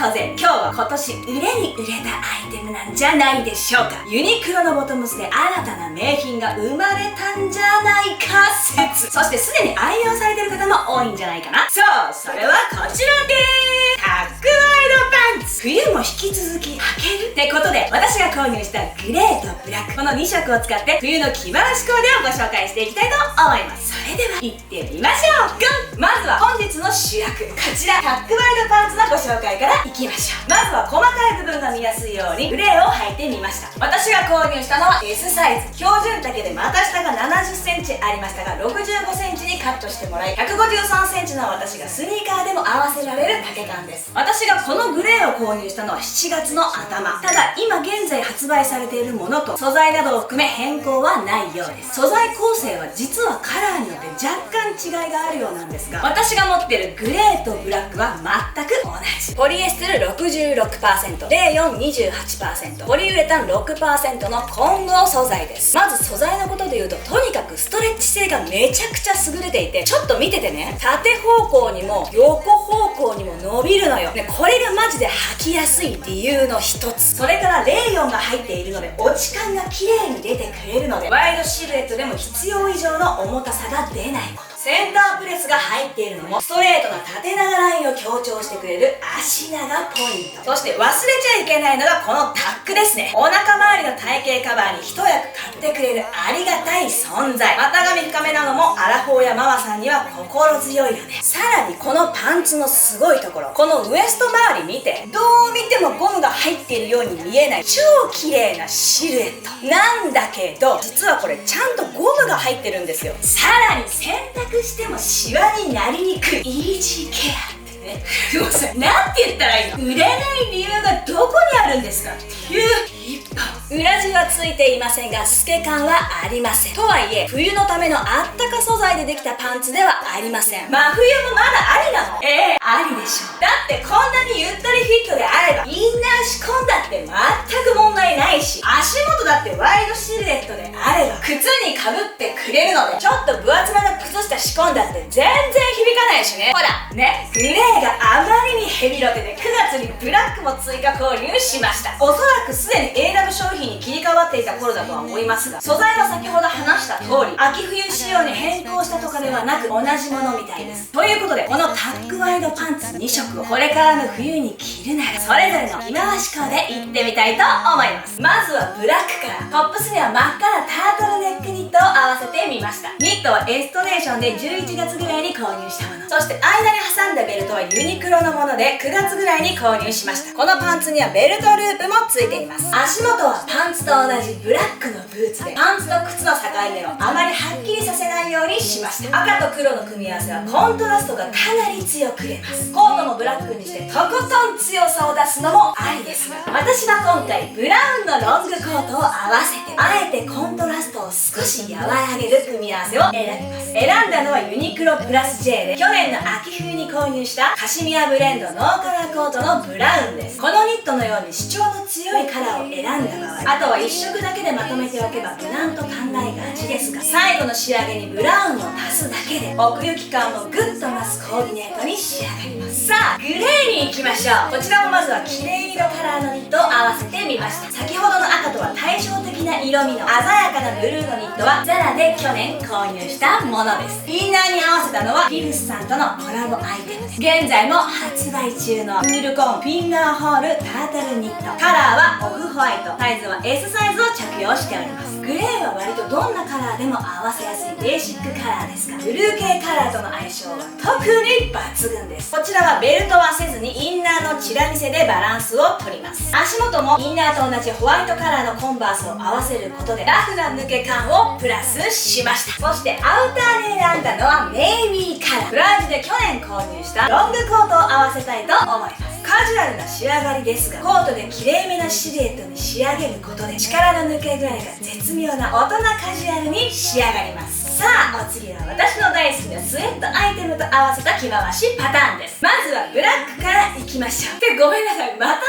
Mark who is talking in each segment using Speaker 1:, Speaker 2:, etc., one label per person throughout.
Speaker 1: 小勢、今日は今年売れに売れたアイテムなんじゃないでしょうか。ユニクロのボトムスで新たな名品が生まれたんじゃないか説。そしてすでに愛用されてる方も多いんじゃないかな。そう、それはこちらでーす。タックワイドパンツ。冬も引き続き履けるってことで、私が購入したグレーとブラック、この2色を使って冬の着回しコーデをご紹介していきたいと思います。それでは行ってみましょう。まずは本日の主役、こちらタックワイドパンツのご紹介からいきましょう。まずは細かい部分が見やすいようにグレーを履いてみました。私が購入したのは S サイズ、標準丈で股下が70センチありましたが65センチにカットしてもらい、153センチの私がスニーカーでも合わせられる丈感です。私がこのグレーを購入したのは7月の頭。ただ今現在発売されているものと素材などを含め変更はないようです。素材構成は実はカラーによって若干違いがあるようなんですが、私が持っているグレーとブラックは全く同じ。ポリエステル 66%、レーヨン 28%、ポリウレタン 6% の混合素材です。まず素材のことで言うと、とにかくストレッチ性がめちゃくちゃ優れていて、ちょっと見ててね、縦方向にも横方向にも伸びるのよ、ね、これがマジで履きやすい理由の一つ。それからレーヨンが入っているので落ち感が綺麗に出てくれるので、ワイドシルエットでも必要以上の重たさが出ないこと。センタープレスが入っているのもストレートな縦長ラインを強調してくれる足長ポイント。そして忘れちゃいけないのがこのタックですね。お腹周りの体型カバーに一役買ってくれるありがたい存在。股上深めなのもアラフォーやママさんには心強いよね。さらにこのパンツのすごいところ、このウエスト周り見て、どう見てもゴムが入っているように見えない超綺麗なシルエットなんだけど、実はこれちゃんとゴムが入ってるんですよ。さらに洗濯してもシワになりにくいイージーケアってね。もうさ、なんて言ったらいいの？売れない理由がどこにあるんですかっていう一本。裏地はついていませんが透け感はありません。とはいえ冬のためのあったか素材でできたパンツではありません。真冬もまだありなの？ありでしょ。だってこんなにゆったりフィットであればインナー仕込んだって全く問題ないし、足元だってワイドシルエットであれば靴にかぶってくれるので、ちょっと分厚めの靴下仕込んだって全然響かないしね。ほらね、グレーがあまりにヘビロテで9月にブラックも追加購入しました。おそらくすでに AW 商品に切り替わっていた頃だとは思いますが、素材は先ほど話した通り秋冬仕様に変更したとかではなく同じものみたいです。ということでこのタックワイドパンツ2色をこれからの冬に着るならそれぞれの着回しコーデいってみたいと思います。まずはブラックから。トップスには真っ赤なタートルネックニットを合わせてみました。ニットはエストネーションで11月ぐらいに購入したもの。そして間に挟んだベルトはユニクロのもので9月ぐらいに購入しました。このパンツにはベルトループもついています。足元はパンツと同じブラックのブーツで、パンツと靴の境目をあまりはっきりさせないようにしました。赤と黒の組み合わせはコントラストがかなり強く出ます。コートもブラックにしてとことん強さを出すのもありですが、私は今回ブラウンのロングコートを合わせてあえてコントラストを少し和らげる組み合わせを選びます。選んだのはユニクロプラス J で去年の秋冬に購入したカシミヤブレンドノーカラーコートのブラウンです。このニットのように主張の強いカラーを選んだ場合、あとは1色だけでまとめておけば無難と考えがちですが、最後の仕上げにブラウンを足すだけで奥行き感をグッと増すコーディネートに仕上がります。さあグレーに行きましょう。こちらもまずはキレイ色カラーのニットを合わせてみました。先ほどの赤とは対照的な色味の鮮やかなブルーのニットはザラで去年購入したものです。インナーに合わせたのはフィルスさんとのコラボアイテムです。現在も発売中のクールコーンフィンガーホールタートルニット。カラーはオフホワイト、サイズは S サイズを着用しております。グレーは割とどんなカラーでも合わせやすいベーシックカラーですが、ブルー系カラーとの相性は特に抜群です。こちらはベルトはせずにインナーのチラ見せでバランスを取ります。足元もインナーと同じホワイトカラーのコンバースを合わせることでラフな抜け感をプラスしました。そしてアウターに選んだのはネイビーカラー。フラージュで去年購入したロングコートを合わせたいと思います。カジュアルな仕上がりですが、コートで綺麗めなシルエットに仕上げることで力の抜け具合が絶妙な大人カジュアルに仕上がります。さあお次は私の大好きなスウェットアイテムと合わせた着回しパターンです。まずはブラックから行きましょう。で、ごめんなさい。また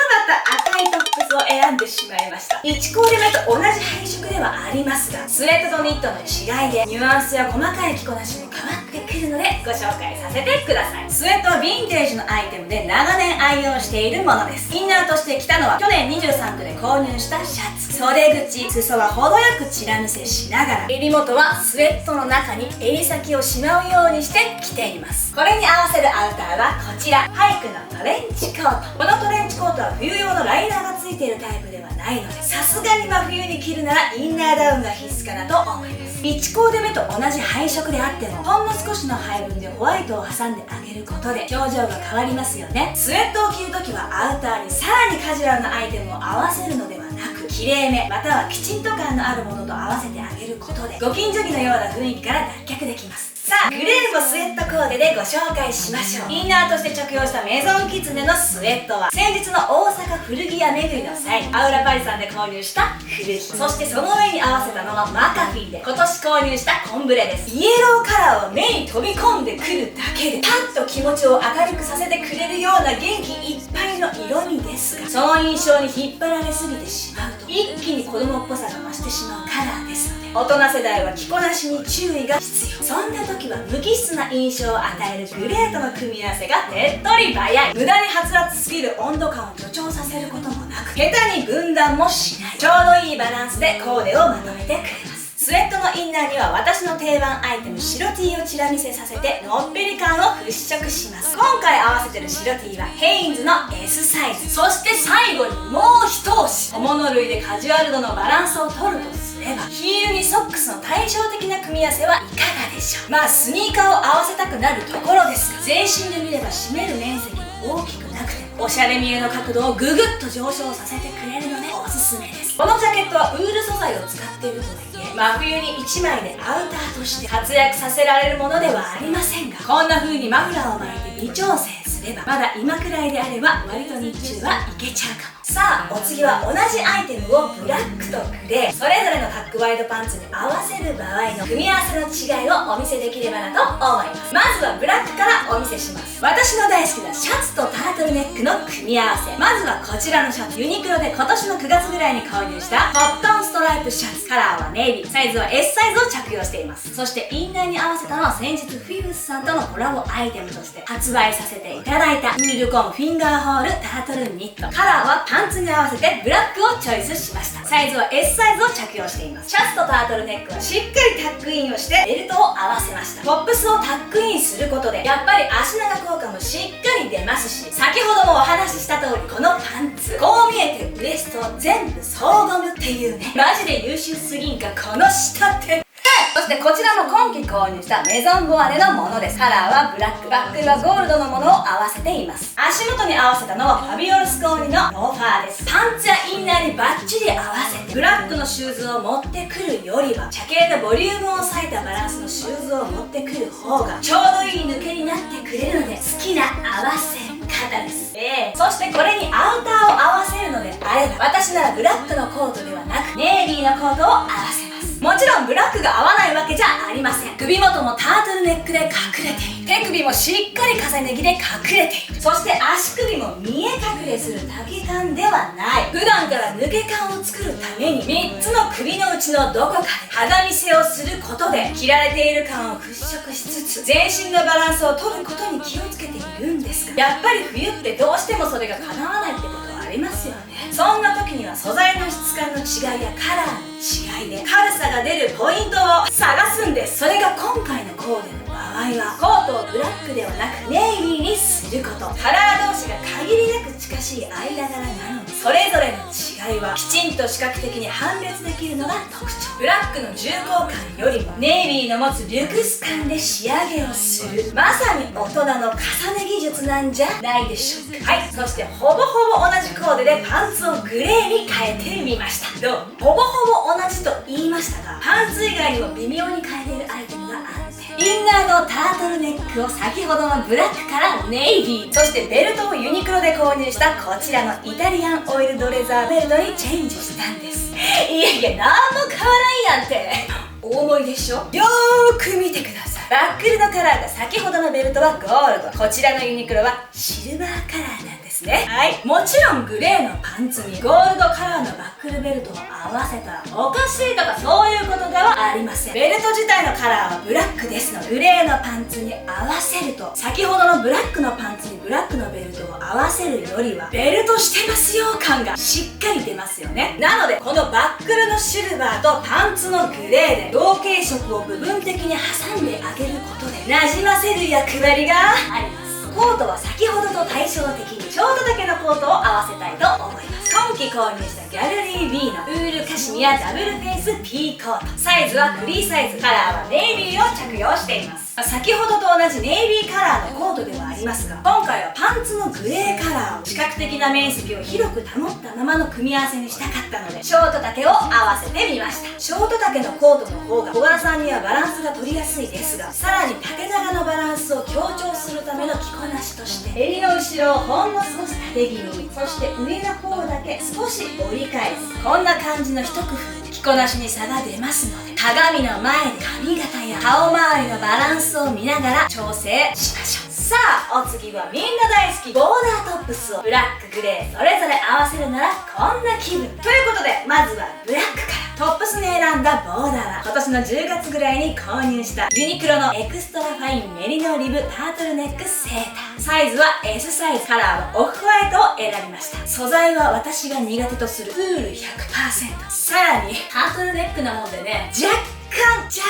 Speaker 1: 赤いトップスを選んでしまいました。1コーデ目と同じ配色ではありますが、スウェットとニットの違いでニュアンスや細かい着こなしも変わってくるのでご紹介させてください。スウェットはヴィンテージのアイテムで長年愛用しているものです。インナーとして着たのは去年23区で購入したシャツ。袖口、裾は程よくチラ見せしながら、襟元はスウェットの中に襟先をしまうようにして着ています。これに合わせるアウターはこちら、ハイクのトレンチコート。このトレンチコートは冬用のライナーがついているタイプではないので、さすがに真冬に着るならインナーダウンが必須かなと思います。1コーデ目と同じ配色であっても、ほんの少しの配分でホワイトを挟んであげることで表情が変わりますよね。スウェットを着るときはアウターにさらにカジュアルなアイテムを合わせるのではなく、きれいめまたはきちんと感のあるものと合わせてあげることで、ご近所着のような雰囲気から脱却できます。さあ、グレーもスウェットコーデでご紹介しましょう。インナーとして着用したメゾンキツネのスウェットは、先日の大阪古着屋巡りの際にアウラパリさんで購入した古着、そしてその上に合わせたのはマカフィーで今年購入したコンブレです。イエローカラーを目に飛び込んでくるだけでパッと気持ちを明るくさせてくれるような元気いっぱいの色味ですが、その印象に引っ張られすぎてしまうと一気に子供っぽさが増してしまうカラーですので、大人世代は着こなしに注意が必要。そんな時は無機質な印象を与えるグレーとの組み合わせが手っ取り早い。無駄にはつらつすぎる温度感を助長させることもなく、下手に分断もしない、ちょうどいいバランスでコーデをまとめてくれます。スウェットのインナーには私の定番アイテム白 T をチラ見せさせてのっぺり感を払拭します。今回合わせてる白 T はヘインズの S サイズ。そして最後にもう一押し、小物類でカジュアル度のバランスを取るとすれば、ヒールにソックスの対照的な組み合わせはいかがでしょう。まあスニーカーを合わせたくなるところですが、全身で見れば占める面積も大きくなくてもおしゃれ見えの角度をググッと上昇させてくれるのでおすすめです。このジャケットはウール素材を使っているとはいえ、真冬に1枚でアウターとして活躍させられるものではありませんが、こんな風にマフラーを巻いて微調整すれば、まだ今くらいであれば割と日中はいけちゃうかも。さあ、お次は同じアイテムをブラックとグレーそれぞれのタックワイドパンツに合わせる場合の組み合わせの違いをお見せできればなと思います。まずはブラックからお見せします。私の大好きなシャツとタートルネックの組み合わせ。まずはこちらのシャツ、ユニクロで今年の9月ぐらいに購入したコットンストライプシャツ。カラーはネイビー、サイズは S サイズを着用しています。そしてインナーに合わせたのは先日フィブスさんとのコラボアイテムとして発売させていただいたウールコンフィンガーホールタートルニット。カラーはパンツに合わせてブラックをチョイスしました。サイズは S サイズを着用しています。シャツとタートルネックはしっかりタックインをしてベルトを合わせました。トップスをタックインすることでやっぱり足長効果もしっかり出ますし、先ほどもお話しした通りこのパンツこう見えてウエスト全部総ゴムっていうね、マジで優秀すぎんかこの仕立て。そしてこちらも今季購入したメゾンボワレのものです。カラーはブラック、バックルはゴールドのものを合わせています。足元に合わせたのはファビオルスコーニのローファーです。パンツやインナーにバッチリ合わせてブラックのシューズを持ってくるよりは茶系のボリュームを抑えたバランスのシューズを持ってくる方がちょうどいい抜けになってくれるので好きな合わせ方です。そしてこれにアウターを合わせるのであれば、私ならブラックのコートではなくネイビーのコートを合わせます。もちろんブラックが合わないわけじゃありません。首元もタートルネックで隠れている、手首もしっかり重ね着で隠れている、そして足首も見え隠れする丈感ではない。普段から抜け感を作るために3つの首のうちのどこかで肌見せをすることで着られている感を払拭しつつ全身のバランスを取ることに気をつけているんですが、やっぱり冬ってどうしてもそれが叶わないってことはありますよね。そんな時には素材の質感の違いやカラーの違いで軽さが出るポイントを探すんです。それが今回のコーデの場合はコートをブラックではなくネイビーにすること。カラー同士が限りなく近しい間柄なので、それぞれの違いはきちんと視覚的に判別できるのが特徴。ブラックの重厚感よりもネイビーの持つリュクス感で仕上げをする、まさに大人の重ね技術なんじゃないでしょうか。はい、そしてほぼほぼ同じコーデでパンツをグレーに変えてみました。どう？ほぼほぼ同じと言いましたが、パンツ以外にも微妙に変えているアイテムがあって、インナーのタートルネックを先ほどのブラックからネイビー、そしてベルトをユニクロで購入したこちらのイタリアンオイルドレザーベルトにチェンジしたんです。いやいや、なんも変わらんやんってお思いでしょ。よーく見てください。バックルのカラーが先ほどのベルトはゴールド、こちらのユニクロはシルバーカラーなんですね。はい、もちろんグレーのパンツにゴールドカラーのバックルベルトを合わせたらおかしいとかそういうことではありません。ベルト自体のカラーはブラックですので、グレーのパンツに合わせると先ほどのブラックのパンツにブラックのベルトを合わせるよりはベルトしてますよ感がしっかり出ますよね。なのでこのバックルのシルバーとパンツのグレーで同系色を部分的に挟んであげることでなじませる役割があります。コートは先ほどと対照的にショート丈のコートを合わせたいと思います。今季購入したギャルリー B のウールカシミヤダブルフェイス P コート、サイズはフリーサイズ、カラーはネイビーを着用しています。先ほどと同じネイビーカラーのコートではありますが、今回はパンツのグレーカラーを視覚的な面積を広く保ったままの組み合わせにしたかったのでショート丈を合わせてみました。ショート丈のコートの方が小柄さんにはバランスが取りやすいですが、さらに縦長のバランスを強調するための着こなしとして襟の後ろをほんの少し縦気味に、そして上の方だけ少し折り返す、こんな感じの一工夫で着こなしに差が出ますので、鏡の前で髪型や顔周りのバランスを見ながら調整しましょう。さあお次はみんな大好きボーダートップスをブラックグレーそれぞれ合わせるならこんな気分ということで、まずはブラックからトップスに選んだボーダーは今年の10月ぐらいに購入したユニクロのエクストラファインメリノリブタートルネックセーター、サイズは S サイズ、カラーはオフホワイトを選びました。素材は私が苦手とするウール 100%、 さらにタートルネックなもんでね、若干チ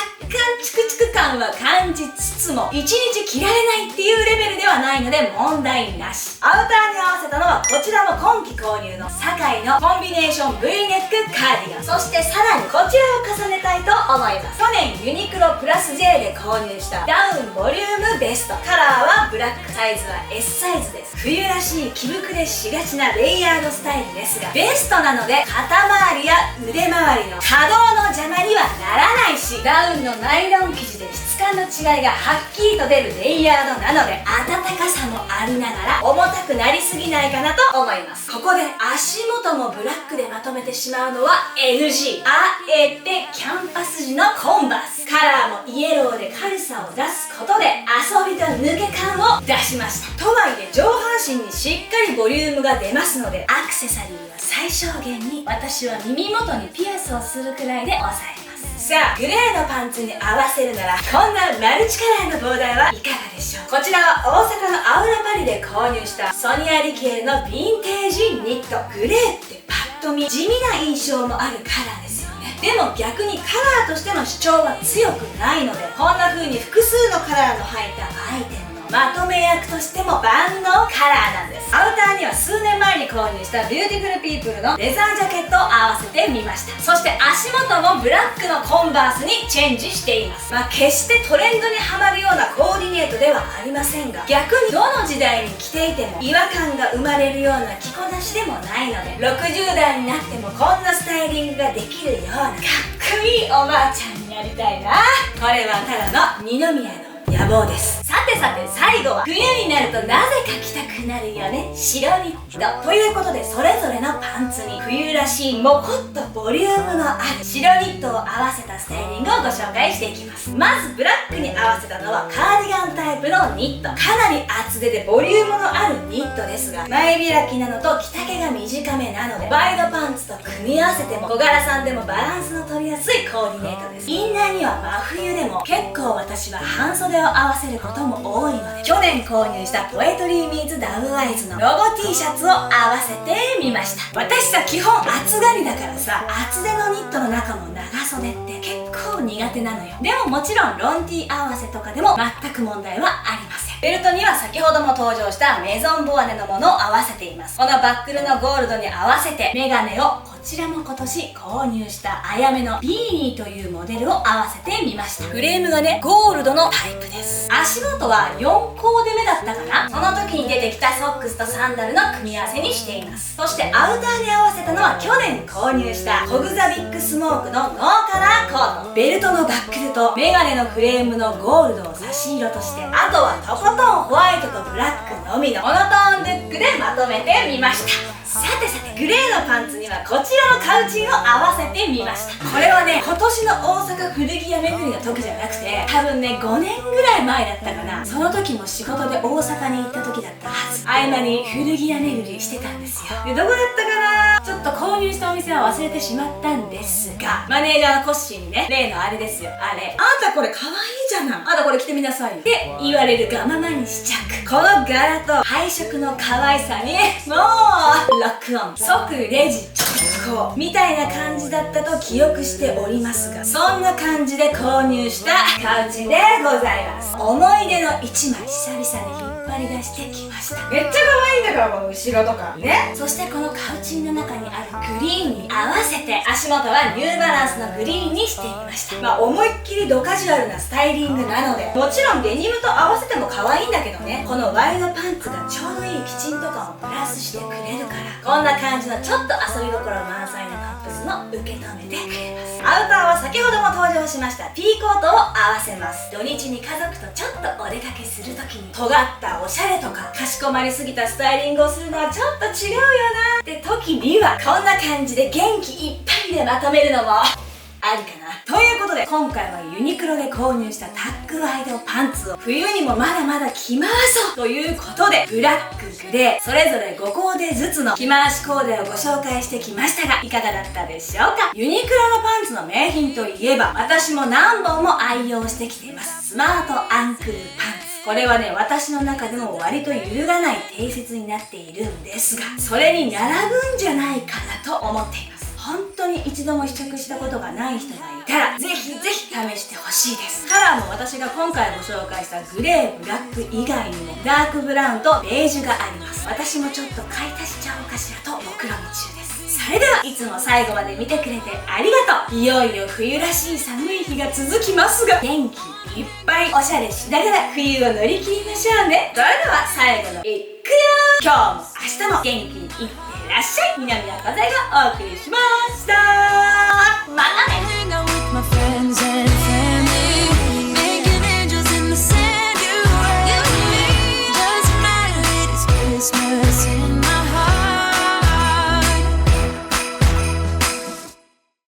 Speaker 1: クチク感は感じつつも1日着られないっていうレベルではないので問題なし。アウターに合わせたのはこちらも今季購入の堺のコンビネーション V ネックカーディガン、そしてさらにこちらを重ねたいと思います。去年ユニクロプラス J で購入したダウンボリュームベスト、カラーはブラック、サイズは S サイズです。冬らしい着膨れしがちなレイヤードスタイルですが、ベストなので肩周りや腕周りの可動の邪魔にはならないし、ダウンのナイロン生地で質感の違いがはっきりと出るレイヤードなので暖かさもありながら重たくなりすぎないかなと思います。ここで足元もブラックでまとめてしまうのは NG。 あえてキャンパス地のコンバース、カラーもイエローで軽さを出すことで遊びと抜け感を出しました。とはいえ上半身にしっかりボリュームが出ますのでアクセサリーは最小限に、私は耳元にピアスをするくらいで抑えます。さあグレーのパンツに合わせるならこんなマルチカラーのボーダーはいかがでしょう。こちらは大阪のアウラパリで購入したソニア・リケーのヴィンテージニット。グレーってパッと見地味な印象もあるカラーですよね。でも逆にカラーとしての主張は強くないので、こんな風に複数のカラーの入ったアイテムのまとめ役としても万能カラーなんです。アウターには数年前に購入したビューティフルピープルのレザージャケットを合わせてみました。そして足元もブラックのコンバースにチェンジしています。決してトレンドにはまるようなコーディネートではありませんが、逆にどの時代に着ていても違和感が生まれるような着こなしでもないので、60代になってもこんなスタイリングができるようなかっこいいおばあちゃんになりたいな。これはただの二宮の野望です。さて最後は冬になるとなぜか着たくなるよね、白ニットということで、それぞれのパンツに冬らしいモコッとボリュームのある白ニットを合わせたスタイリングをご紹介していきます。まずブラックに合わせたのはカーディガンタイプのニット、かなり厚手でボリュームのあるニットですが、前開きなのと着丈が短めなのでワイドパンツと組み合わせても小柄さんでもバランスの取りやすいコーディネートです。インナーには真冬でも結構私は半袖を合わせることも多いので、去年購入したポエトリーミーツダブアイズのロゴ T シャツを合わせてみました。私さ基本暑がりだからさ、厚手のニットの中も長袖って結構苦手なのよ。でももちろんロン T 合わせとかでも全く問題はありません。ベルトには先ほども登場したメゾンボワネのものを合わせています。このバックルのゴールドに合わせてメガネをこちらも今年購入したあやめのビーニーというモデルを合わせてみました。フレームがねゴールドのタイプです。足元は4コーデ目だったかな、その時に出てきたソックスとサンダルの組み合わせにしています。そしてアウターに合わせたのは去年購入したコグザビックスモークのノーカラーコート。ベルトのバックルとメガネのフレームのゴールドを差し色として、あとはとことんホワイトとブラックのみのモノトーンルックでまとめてみました。さてさて、グレーのパンツにはこちらのカウチンを合わせてみました。これはね、今年の大阪古着屋巡りの時じゃなくて、多分ね、5年ぐらい前だったかな。その時も仕事で大阪に行った時だったはず。合間に古着屋巡りしてたんですよ。で、どこだったかな、ちょっと購入したお店は忘れてしまったんですが、マネージャーのコッシーにね、例のあれですよ、あれ、あんたこれ可愛いじゃない、あんたこれ着てみなさいよって言われるがままに試着。この柄と配色の可愛さにもうロックオン、即レジ直行みたいな感じだったと記憶しておりますが、そんな感じで購入したカウチンでございます。思い出の一枚、久々に引っ張り出してきました。めっちゃ可愛いんだから、この後ろとかね。そしてこのカウチンの中にあるグリーンに合わせて足元はニューバランスのグリーンにしてみました。まあ思いっきりドカジュアルなスタイリングなので、もちろんデニムと合わせても可愛いんだけどね、このワイドパンツがちょうどいいきちんと感をプラスしてくれるから、こんな感じのちょっと遊び心満載なトップスも受け止めてくれます。アウターは先ほども登場しましたピーコートを合わせます。土日に家族とちょっとお出かけするときに尖ったおしゃれとかかしこまりすぎたスタイリングをするのはちょっと違うよなって時には、こんな感じで元気いっぱいでまとめるのもありかな。ということで今回はユニクロで購入したタックワイドパンツを冬にもまだまだ着回そうということで、ブラック、グレーそれぞれ5コーデずつの着回しコーデをご紹介してきましたが、いかがだったでしょうか。ユニクロのパンツの名品といえば、私も何本も愛用してきています、スマートアンクルパンツ。これはね、私の中でも割と揺るがない定説になっているんですが、それに並ぶんじゃないかなと思っています。本当に一度も試着したことがない人がいたら、ぜひぜひ試してほしいです。カラーも私が今回ご紹介したグレー、ブラック以外にもダークブラウンとベージュがあります。私もちょっと買い足しちゃおうかしらと目論み中です。それではいつも最後まで見てくれてありがとう。いよいよ冬らしい寒い日が続きますが、元気いっぱいおしゃれしながら冬を乗り切りましょうね。それでは最後のいくよ。今日も明日も元気にいってらっしゃい。南田風がお送りしました。またね。
Speaker 2: Christmas in my